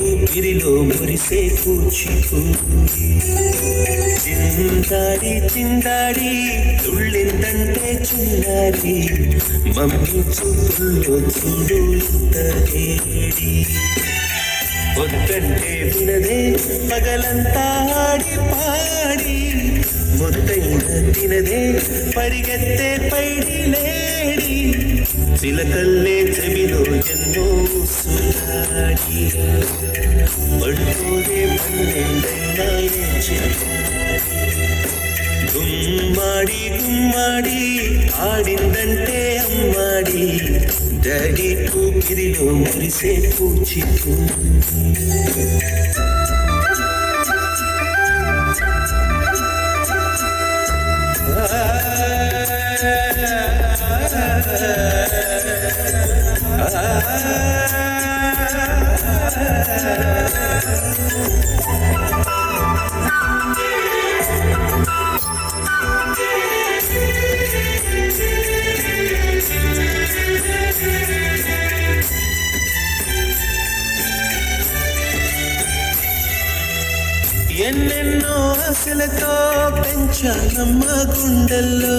ఊపిరిలో మురిసే కూచిపూడి చిందాడి చిందాడి తుళ్ళిందంటే చిన్నారి మమ్మీ చూపుల్లో చూడు ఇంత వేడి పొద్దంటే వినదే పగలంతా ఆడి పాడి ముద్దైన తినదే పరిగెత్తే పైడి లేడి చిలకల్లే చెవిలో ఎన్నో సురాడి పడుకోదే పన్నెండైనా గుమ్మాడి గుమ్మాడి ఆడిందంటే అమ్మాడి డాడీ ఊపిరిలో మురిసే కూచిపూడి ఎన్నెన్నో ఆశలతో పెంచానమ్మ గుండెల్లో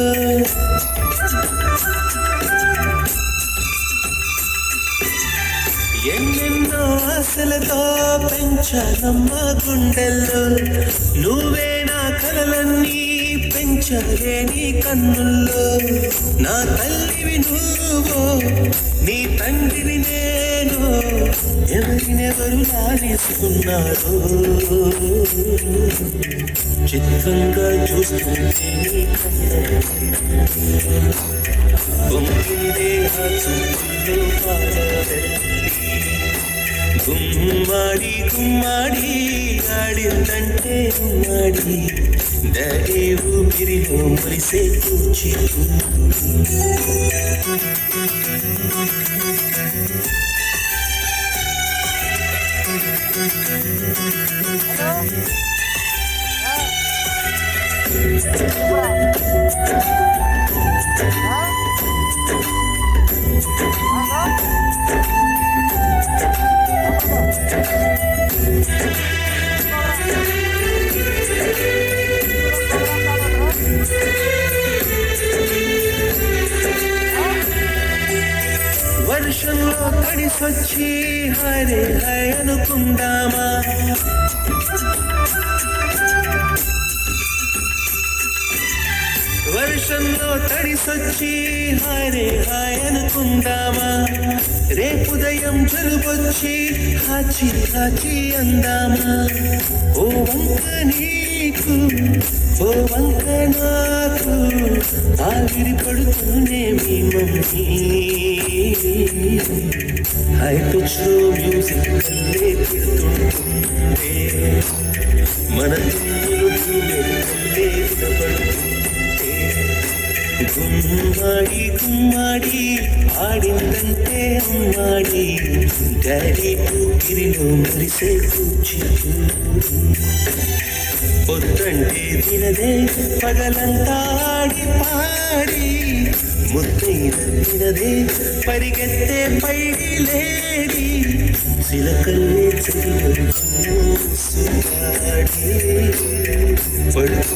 ఎన్నెన్నో ఆశలతో పెంచానమ్మ గుండెల్లో నువ్వే నా కలలన్నీ పెంచాలే నీ కన్నుల్లో నా తల్లివి నువ్వు నీ తండ్రిని నేను ఎవరినెవరు లాలిస్తున్నారు చిత్రంగా చూస్తుంటే నీ పొంగిందే ఆ చూపుల్లో గుమ్మాడి గుమ్మాడి ఆడిందంటే ఉమ్మాడి డాడీ ఊపిరిలో మురిసే కూచిపూడి వర్షంలో తడిసొచ్చి హరే హై అనుకుందామా వర్షంలో తడిసొచ్చి హరే హాయ్ అనుకుందామా రేపుదయం జలుబొచ్చి హాచి హాచి అందామా ఓ వంక నీకు ఓ వంక నాకు ఆవిరి పడుతూనే మీ మమ్మీ హై పిచ్లో మ్యూజిక్ కల్లే తిడుతుంటే మన తుమ్ములు కల్లే వినపడుతుంటే గుమ్మాడి గుమ్మాడి ఆడిందంటే అమ్మాడి డాడీ ఊపిరిలో మురిసే కూచిపూడి పొద్దంటే వినదే పగలంతా ఆడి పాడి ముద్దైన తినదే పరిగెత్తే పైడి లేడి చిలకల్లే చెవిలో సురాడి పడుకో